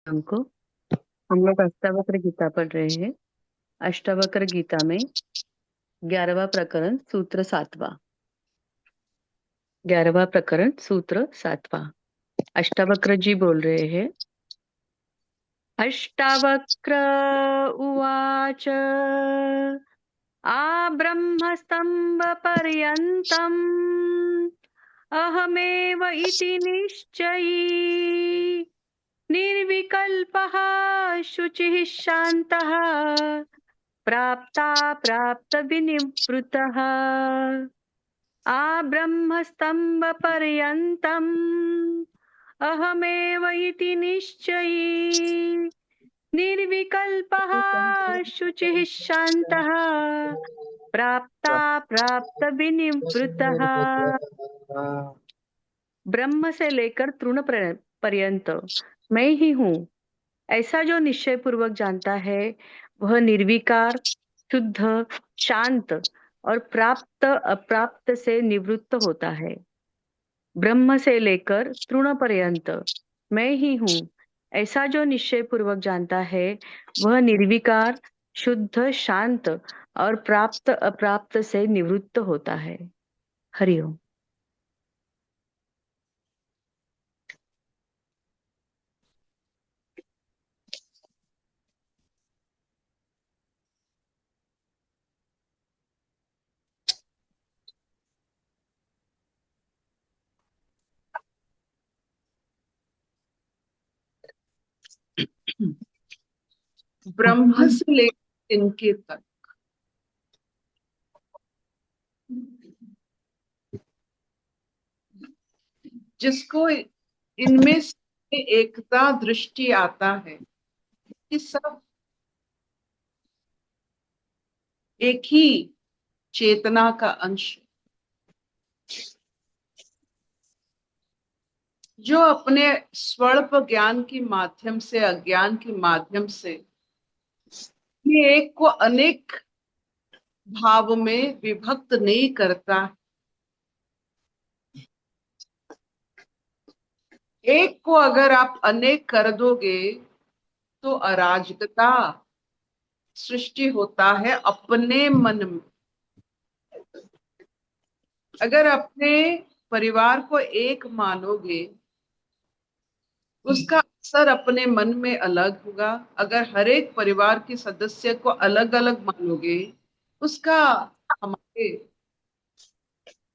हमको हम लोग अष्टावक्र गीता पढ़ रहे हैं। अष्टावक्र गीता में 11वां प्रकरण सूत्र 7वां। 11वां प्रकरण सूत्र 7वां। अष्टावक्र जी बोल रहे हैं। अष्टावक्र उवाच आ ब्रह्मस्तंभ पर्यन्तम् अहमेव इति निश्चयी निर्विकल्पः शुचिः शान्तः प्राप्ता प्राप्त विनिवृतः आ ब्रह्मस्तंभ पर्यन्तम् अहमेव इति निश्चयी निर्विकल्पः शुचिः शान्तः प्राप्ता प्राप्त विनिवृतः। ब्रह्म से लेकर तृण पर्यंत मैं ही हूँ, ऐसा जो निश्चय पूर्वक जानता है वह निर्विकार, शुद्ध, शांत और प्राप्त अप्राप्त से निवृत्त होता है। ब्रह्म से लेकर तृण पर्यंत मैं ही हूँ, ऐसा जो निश्चय पूर्वक जानता है वह निर्विकार, शुद्ध, शांत और प्राप्त अप्राप्त से निवृत्त होता है। हरिओम। ब्रह्म से लेकर इनके तक जिसको इनमें से एकता दृष्टि आता है कि सब एक ही चेतना का अंश, जो अपने स्वल्प ज्ञान के माध्यम से, अज्ञान के माध्यम से ये एक को अनेक भाव में विभक्त नहीं करता। एक को अगर आप अनेक कर दोगे तो अराजकता सृष्टि होता है अपने मन में। अगर अपने परिवार को एक मानोगे उसका असर अपने मन में अलग होगा। अगर हर एक परिवार के सदस्य को अलग अलग मानोगे उसका हमारे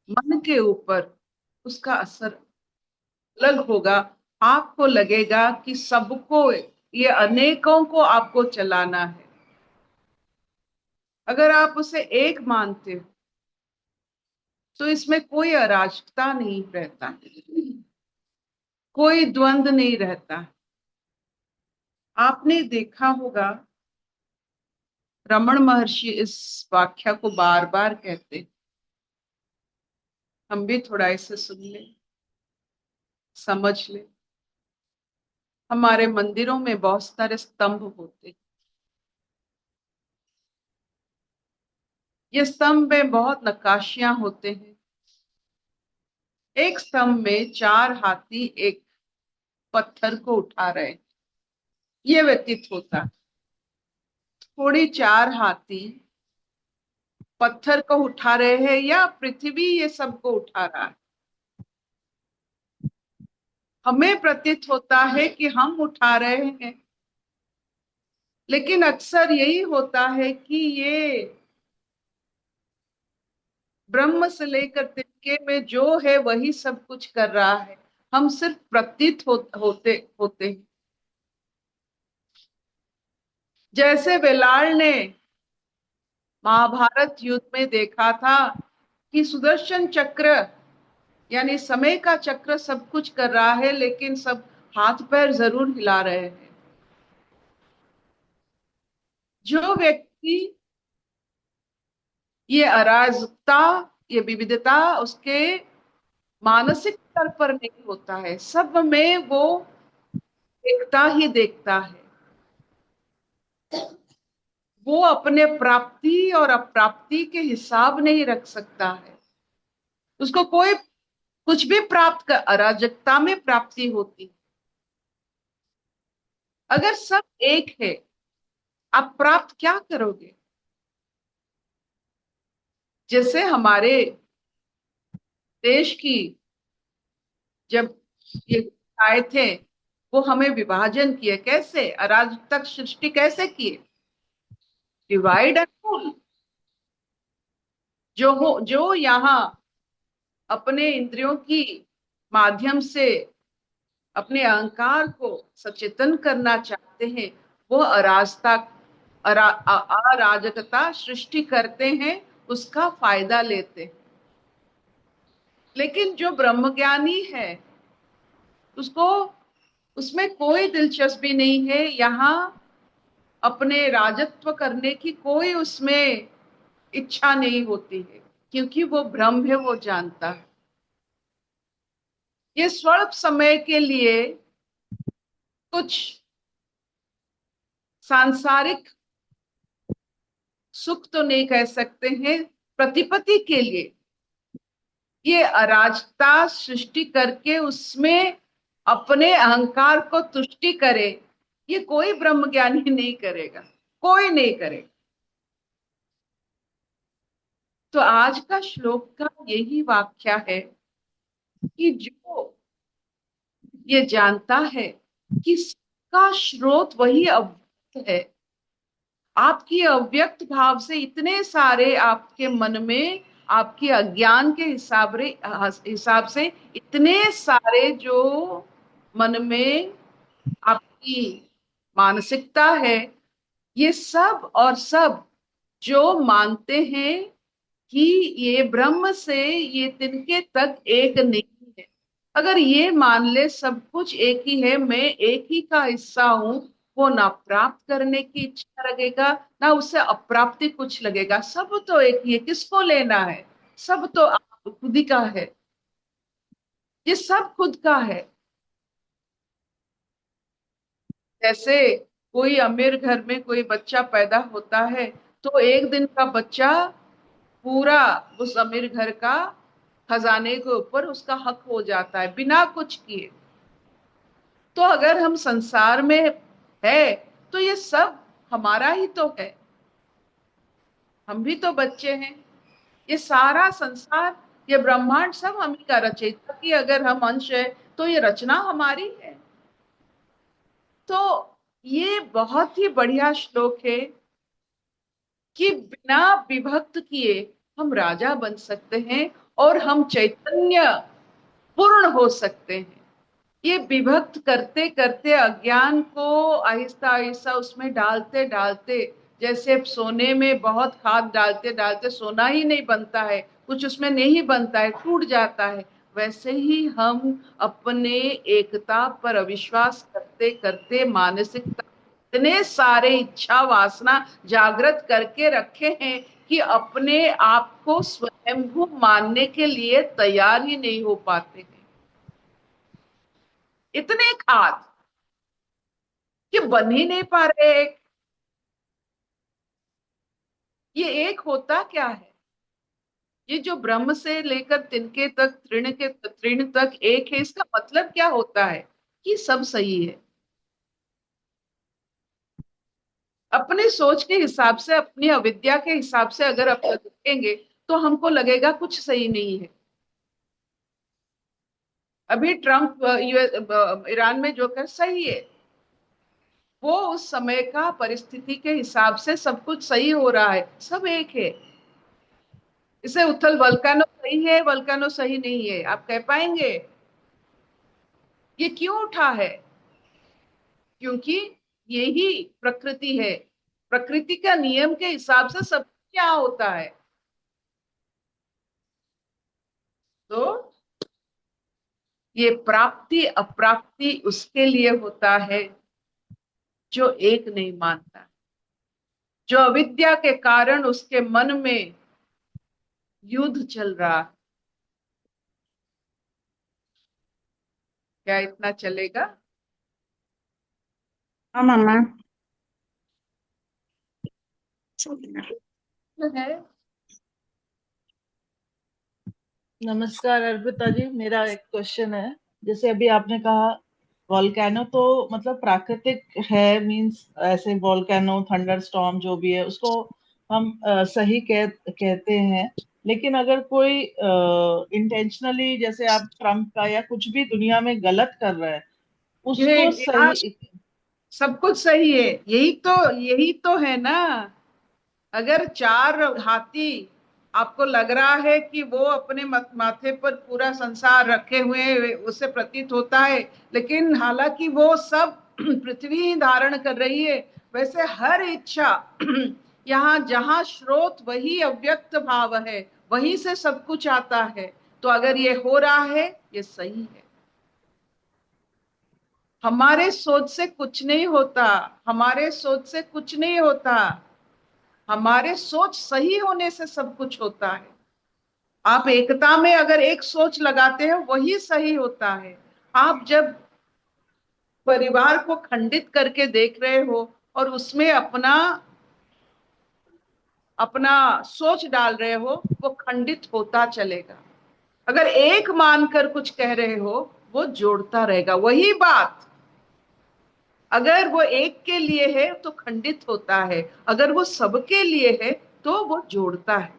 मन के ऊपर उसका असर अलग होगा। आपको लगेगा कि सबको, ये अनेकों को आपको चलाना है। अगर आप उसे एक मानते हो तो इसमें कोई अराजकता नहीं रहता, कोई द्वंद्व नहीं रहता। आपने देखा होगा रमण महर्षि इस व्याख्या को बार बार कहते हैं। हम भी थोड़ा इसे सुन ले, समझ ले। हमारे मंदिरों में बहुत सारे स्तंभ होते हैं। ये स्तंभ में बहुत नक्काशियां होते हैं। एक स्तंभ में 4 हाथी एक पत्थर को उठा रहे हैं। ये व्यतीत होता है थोड़ी 4 हाथी पत्थर को उठा रहे हैं या पृथ्वी ये सबको उठा रहा है। हमें प्रतीत होता है कि हम उठा रहे हैं, लेकिन अक्सर यही होता है कि ये ब्रह्म से लेकर तिनके में जो है वही सब कुछ कर रहा है। हम सिर्फ प्रतीत होते होते हैं। जैसे बेलाल ने महाभारत युद्ध में देखा था कि सुदर्शन चक्र यानी समय का चक्र सब कुछ कर रहा है, लेकिन सब हाथ पैर जरूर हिला रहे हैं। जो व्यक्ति ये अराजकता, ये विविधता उसके मानसिक स्तर पर नहीं होता है, सब में वो एकता ही देखता है। वो अपने प्राप्ति और अप्राप्ति के हिसाब नहीं रख सकता है। उसको कोई कुछ भी प्राप्त कर, अराजकता में प्राप्ति होती है। अगर सब एक है, आप प्राप्त क्या करोगे? जैसे हमारे देश की जब ये आए थे, वो हमें विभाजन किए, कैसे अराजकता सृष्टि कैसे किए? Divide and rule. जो यहाँ अपने इंद्रियों की माध्यम से अपने अहंकार को सचेतन करना चाहते हैं, वो अराजकता सृष्टि करते हैं, उसका फायदा लेते हैं। लेकिन जो ब्रह्मज्ञानी है, उसको उसमें कोई दिलचस्पी नहीं है, यहाँ अपने राजत्व करने की कोई उसमें इच्छा नहीं होती है, क्योंकि वो ब्रह्म है, वो जानता है। ये स्वल्प समय के लिए कुछ सांसारिक सुख तो नहीं कह सकते हैं, प्रतिपत्ति के लिए ये अराजकता सृष्टि करके उसमें अपने अहंकार को तुष्टि करे, ये कोई ब्रह्मज्ञानी नहीं करेगा, कोई नहीं करेगा। तो आज का श्लोक का यही वाक्य है कि जो ये जानता है कि इसका स्रोत वही अव्यक्त है, आपकी अव्यक्त भाव से इतने सारे आपके मन में, आपके अज्ञान के हिसाब से इतने सारे जो मन में आपकी मानसिकता है, ये सब और सब जो मानते हैं कि ये ब्रह्म से ये तिनके तक एक नहीं है, अगर ये मान ले सब कुछ एक ही है, मैं एक ही का हिस्सा हूं, वो ना प्राप्त करने की इच्छा लगेगा, ना उससे अप्राप्ति कुछ लगेगा। सब तो एक ही है, किसको लेना है? सब तो आप खुद ही का है, ये सब खुद का है। जैसे कोई अमीर घर में कोई बच्चा पैदा होता है, तो एक दिन का बच्चा पूरा उस अमीर घर का खजाने के ऊपर उसका हक हो जाता है बिना कुछ किए। तो अगर हम संसार में है, तो ये सब हमारा ही तो है, हम भी तो बच्चे हैं। ये सारा संसार, ये ब्रह्मांड सब हम ही का रचयिता की अगर हम अंश है, तो ये रचना हमारी है। तो ये बहुत ही बढ़िया श्लोक है कि बिना विभक्त किए हम राजा बन सकते हैं और हम चैतन्य पूर्ण हो सकते हैं। ये विभक्त करते करते अज्ञान को आहिस्ता आहिस्ता उसमें डालते डालते, जैसे सोने में बहुत खाद डालते डालते सोना ही नहीं बनता है, कुछ उसमें नहीं बनता है, टूट जाता है, वैसे ही हम अपने एकता पर अविश्वास करते करते मानसिकता इतने सारे इच्छा वासना जागृत करके रखे हैं कि अपने आप को स्वयंभू मानने के लिए तैयार ही नहीं हो पाते हैं। इतने खाद कि बन ही नहीं पा रहे एक। ये एक होता क्या है? ये जो ब्रह्म से लेकर तिनके तक, तृण के तृण तक एक है, इसका मतलब क्या होता है? कि सब सही है। अपने सोच के हिसाब से, अपनी अविद्या के हिसाब से अगर आप देखेंगे, तो हमको लगेगा कुछ सही नहीं है। अभी ट्रम्प ईरान में जो कर सही है, वो उस समय का परिस्थिति के हिसाब से सब कुछ सही हो रहा है, सब एक है। इसे उथल वल्कानो सही है, वल्कानो सही नहीं है, आप कह पाएंगे? ये क्यों उठा है? क्योंकि यही प्रकृति है। प्रकृति का नियम के हिसाब से सब क्या होता है। तो ये प्राप्ति अप्राप्ति उसके लिए होता है जो एक नहीं मानता, जो अविद्या के कारण उसके मन में युद्ध चल रहा है। क्या इतना चलेगा? हाँ मम्मा। है। नमस्कार अर्पिता जी, मेरा एक क्वेश्चन है। जैसे अभी आपने कहा वॉल्केनो तो मतलब प्राकृतिक है, मींस ऐसे वॉल्केनो, थंडर स्टॉर्म जो भी है उसको हम सही कहते हैं। लेकिन अगर कोई इंटेंशनली, जैसे आप ट्रम्प का या कुछ भी दुनिया में गलत कर रहा है, उसको ये हाँ, सही। सब कुछ सही है। यही तो है ना। अगर चार हाथी आपको लग रहा है कि वो अपने माथे पर पूरा संसार रखे हुए उससे प्रतीत होता है, लेकिन हालांकि वो सब पृथ्वी ही धारण कर रही है। वैसे हर इच्छा यहाँ जहाँ स्रोत वही अव्यक्त भाव है, वहीं से सब कुछ आता है। तो अगर ये हो रहा है, ये सही है। हमारे सोच से कुछ नहीं होता, हमारे सोच से कुछ नहीं होता। हमारे सोच सही होने से सब कुछ होता है। आप एकता में अगर एक सोच लगाते हो, वही सही होता है। आप जब परिवार को खंडित करके देख रहे हो और उसमें अपना अपना सोच डाल रहे हो, वो खंडित होता चलेगा। अगर एक मानकर कुछ कह रहे हो, वो जोड़ता रहेगा। वही बात अगर वो एक के लिए है तो खंडित होता है, अगर वो सबके लिए है तो वो जोड़ता है।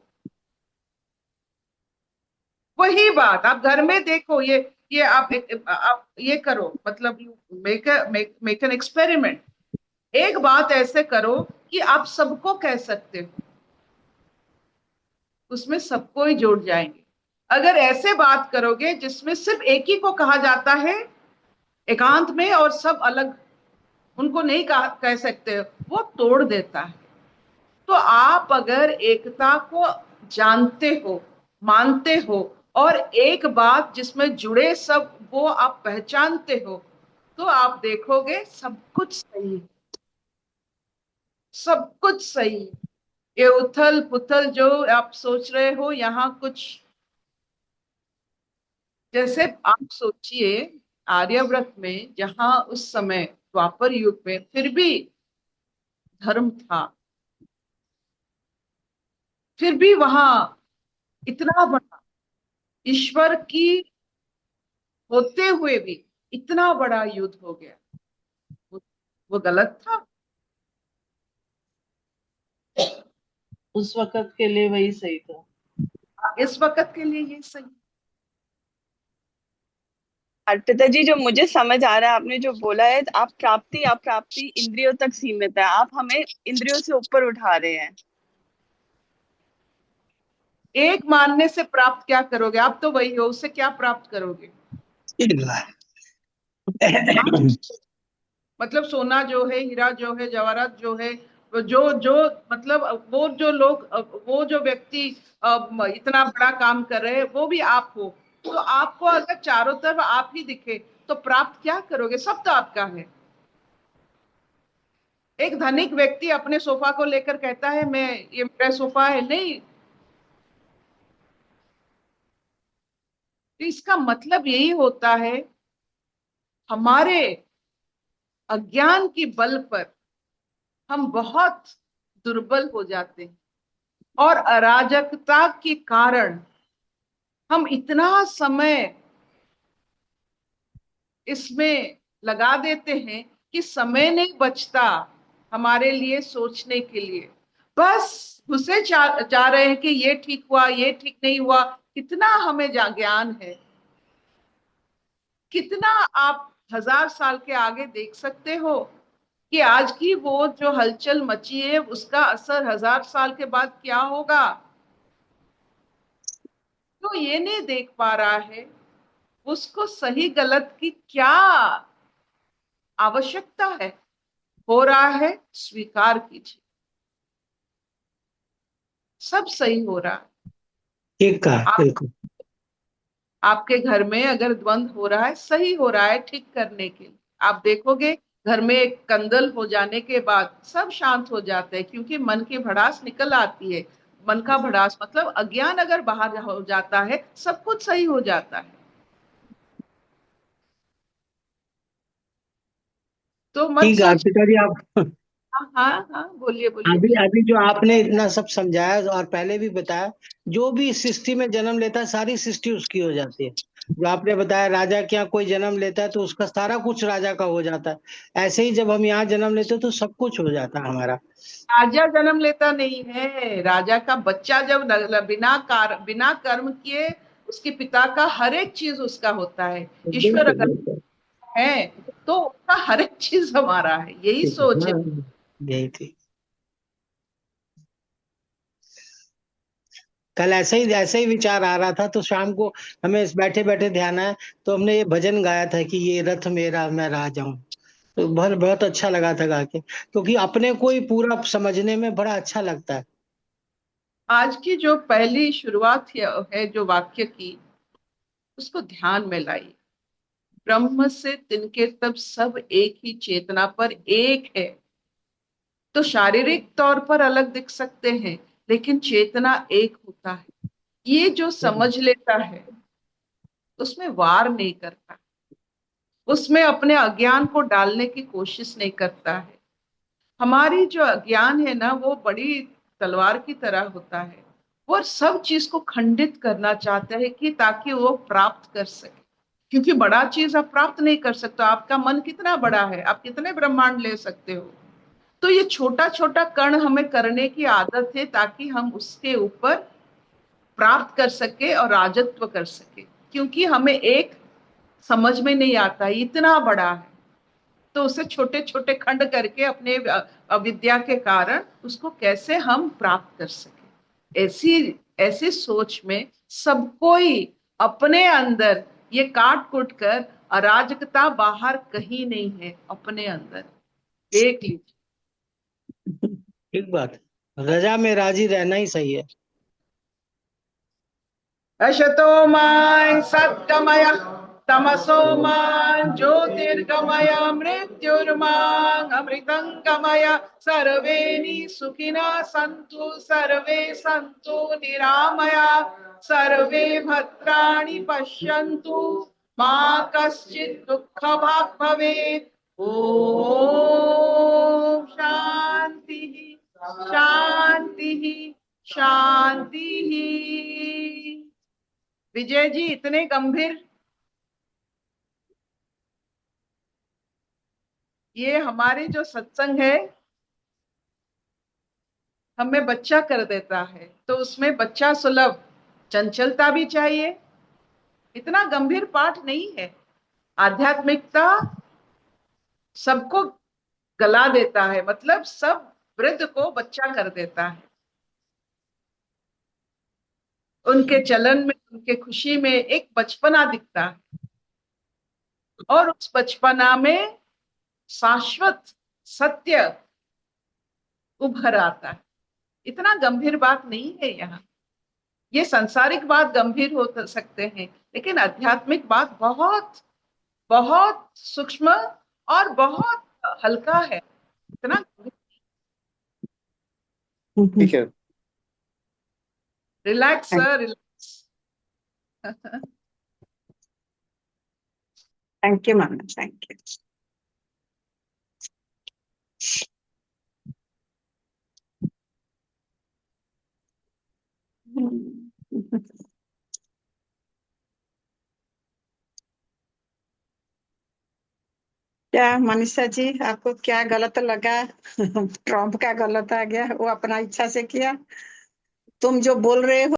वही बात आप घर में देखो। ये आप ये करो, मतलब मेक एन एक्सपेरिमेंट। एक बात ऐसे करो कि आप सबको कह सकते हो, उसमें सबको ही जोड़ जाएंगे। अगर ऐसे बात करोगे जिसमें सिर्फ एक ही को कहा जाता है एकांत में और सब अलग, उनको नहीं कह सकते, वो तोड़ देता है। तो आप अगर एकता को जानते हो, मानते हो, और एक बात जिसमें जुड़े सब वो आप पहचानते हो, तो आप देखोगे सब कुछ सही है। सब कुछ सही है। ये उथल पुथल जो आप सोच रहे हो यहाँ कुछ, जैसे आप सोचिए आर्यव्रत में, जहां उस समय द्वापर युग में फिर भी धर्म था, फिर भी वहां इतना बड़ा ईश्वर की होते हुए भी इतना बड़ा युद्ध हो गया। वो, वो गलत था। उस वक्त के लिए वही सही था। इस वक्त के लिए ये सही। अर्पिता जी, जो मुझे समझ आ रहा है आपने जो बोला है, आप प्राप्ति इंद्रियों तक सीमित है, आप हमें इंद्रियों से ऊपर उठा रहे हैं। एक मानने से प्राप्त क्या करोगे? आप तो वही हो, उससे क्या प्राप्त करोगे? मतलब सोना जो है, हीरा जो है, जवाहरात जो है, जो जो मतलब वो जो लोग, वो जो व्यक्ति इतना बड़ा काम कर रहे हैं, वो भी आप हो। तो आपको अगर चारों तरफ आप ही दिखे तो प्राप्त क्या करोगे? सब तो आपका है। एक धनिक व्यक्ति अपने सोफा को लेकर कहता है मैं, ये मेरा सोफा है, नहीं। तो इसका मतलब यही होता है, हमारे अज्ञान की बल पर हम बहुत दुर्बल हो जाते हैं, और अराजकता के कारण हम इतना समय इसमें लगा देते हैं कि समय नहीं बचता हमारे लिए सोचने के लिए। बस घुसे जा रहे हैं कि ये ठीक हुआ, ये ठीक नहीं हुआ। कितना हमें ज्ञान है, कितना आप 1000 साल के आगे देख सकते हो कि आज की वो जो हलचल मची है उसका असर 1000 साल के बाद क्या होगा। तो ये नहीं देख पा रहा है उसको सही गलत की क्या आवश्यकता है। हो रहा है, स्वीकार कीजिए, सब सही हो रहा है। ठीक कहा, आप बिल्कुल। आपके घर में अगर द्वंद्व हो रहा है, सही हो रहा है ठीक करने के लिए। आप देखोगे घर में एक कंदल हो जाने के बाद सब शांत हो जाते हैं, क्योंकि मन की भड़ास निकल आती है। मन का भड़ास मतलब अज्ञान अगर बाहर हो जाता है, सब कुछ सही हो जाता है। तो मत ठीक है सोच। अर्पिता जी, आप हाँ हाँ हाँ, बोलिए बोलिए। अभी अभी जो आपने इतना सब समझाया और पहले भी बताया, जो भी सृष्टि में जन्म लेता है सारी सृष्टि उसकी हो जाती है। जो आपने बताया राजा के यहाँ कोई जन्म लेता है तो उसका सारा कुछ राजा का हो जाता है, ऐसे ही जब हम यहाँ जन्म लेते हैं तो सब कुछ हो जाता है हमारा। राजा जन्म लेता नहीं है, राजा का बच्चा जब बिना कर्म किए उसके पिता का हर एक चीज उसका होता है। ईश्वर बिल्कुल अगर बिल्कुल। है तो उसका हर एक चीज हमारा है, यही सोच है। हाँ, यही थी। कल ऐसे ही विचार आ रहा था तो शाम को हमें बैठे बैठे ध्यान आया, तो हमने ये भजन गाया था कि ये रथ मेरा मैं राजा हूँ। तो बहुत बहुत अच्छा लगा था गा के, क्योंकि अपने को ही पूरा समझने में बड़ा अच्छा लगता है। आज की जो पहली शुरुआत है जो वाक्य की, उसको ध्यान में लाइए। ब्रह्म से तिनके तब सब एक ही चेतना पर एक है। तो शारीरिक तौर पर अलग दिख सकते हैं, लेकिन चेतना एक होता है। ये जो समझ लेता है उसमें वार नहीं करता, उसमें अपने अज्ञान को डालने की कोशिश नहीं करता है। हमारी जो अज्ञान है ना, वो बड़ी तलवार की तरह होता है। वो सब चीज को खंडित करना चाहता है कि ताकि वो प्राप्त कर सके, क्योंकि बड़ा चीज आप प्राप्त नहीं कर सकते। आपका मन कितना बड़ा है, आप कितने ब्रह्मांड ले सकते हो। तो ये छोटा छोटा कण हमें करने की आदत है ताकि हम उसके ऊपर प्राप्त कर सके और राजत्व कर सके, क्योंकि हमें एक समझ में नहीं आता इतना बड़ा है। तो उसे छोटे छोटे खंड करके अपने अविद्या के कारण उसको कैसे हम प्राप्त कर सके, ऐसी ऐसी सोच में सब कोई अपने अंदर ये काट कुट कर, अराजकता बाहर कहीं नहीं है, अपने अंदर देख लीजिए। ठीक बात है, रजा में राजी रहना ही सही है। अशतो मां सत्कमय तमसो मां ज्योतिर्गमय मृत्युर्मां अमृतंगमय। सर्वे सुखिनः सन्तु सर्वे सन्तु निरामया, सर्वे भद्राणि पश्यन्तु मा कश्चित् दुःखभाग् भवेत्। ओम शांति शांति शांति। विजय जी इतने गंभीर, ये हमारे जो सत्संग है हमें बच्चा कर देता है, तो उसमें बच्चा सुलभ चंचलता भी चाहिए। इतना गंभीर पाठ नहीं है। आध्यात्मिकता सबको गला देता है, मतलब सब वृद्ध को बच्चा कर देता है। उनके चलन में, उनके खुशी में एक बचपना दिखता है, और उस बचपना में शाश्वत सत्य उभर आता है। इतना गंभीर बात नहीं है यहाँ। ये सांसारिक बात गंभीर हो सकते हैं, लेकिन आध्यात्मिक बात बहुत बहुत सूक्ष्म और बहुत हल्का है। इतना ठीक है। Relax sir, relax. Thank you ma'am, thank you. क्या मनीषा जी, आपको क्या गलत लगा? ट्रम्प का गलत आ गया, वो अपना इच्छा से किया। तुम जो बोल रहे हो